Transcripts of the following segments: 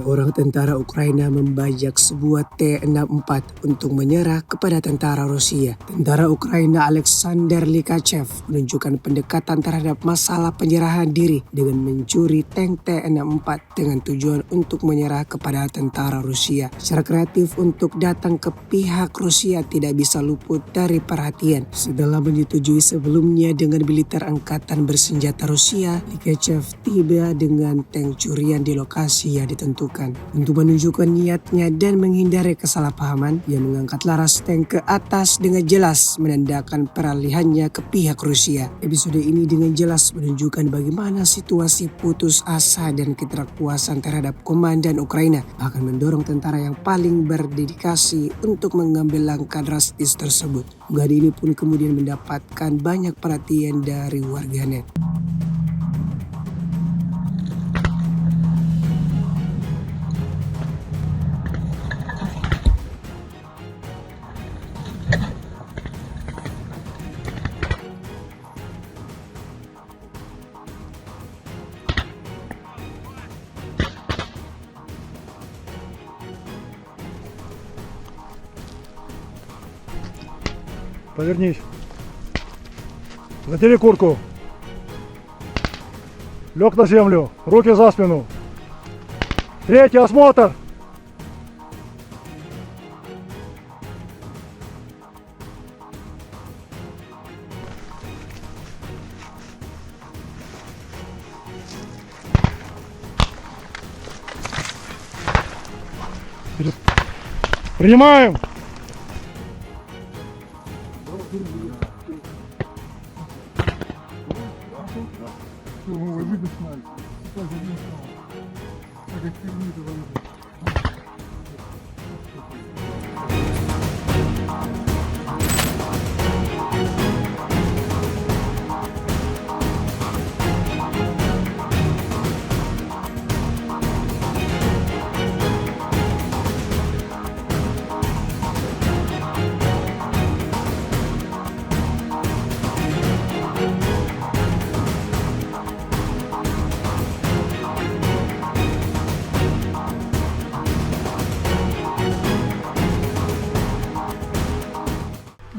Seorang tentara Ukraina membajak sebuah T-64 untuk menyerah kepada tentara Rusia. Tentara Ukraina Alexander Likachev menunjukkan pendekatan terhadap masalah penyerahan diri dengan mencuri tank T-64 dengan tujuan untuk menyerah kepada tentara Rusia. Secara kreatif untuk datang ke pihak Rusia tidak bisa luput dari perhatian. Setelah menyetujui sebelumnya dengan militer angkatan bersenjata Rusia, Likachev tiba dengan tank curian di lokasi yang ditentukan. Untuk menunjukkan niatnya dan menghindari kesalahpahaman, ia mengangkat laras tank ke atas dengan jelas menandakan peralihannya ke pihak Rusia. Episode ini dengan jelas menunjukkan bagaimana situasi putus asa dan ketidakpuasan terhadap komandan Ukraina, bahkan mendorong tentara yang paling berdedikasi untuk mengambil langkah drastis tersebut. Unggahan ini pun kemudian mendapatkan banyak perhatian dari warganet. Повернись. Затяни куртку. Лег на землю. Руки за спину. Третий осмотр. Принимаем.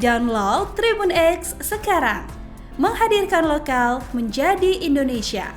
Download Tribun X sekarang, menghadirkan lokal menjadi Indonesia.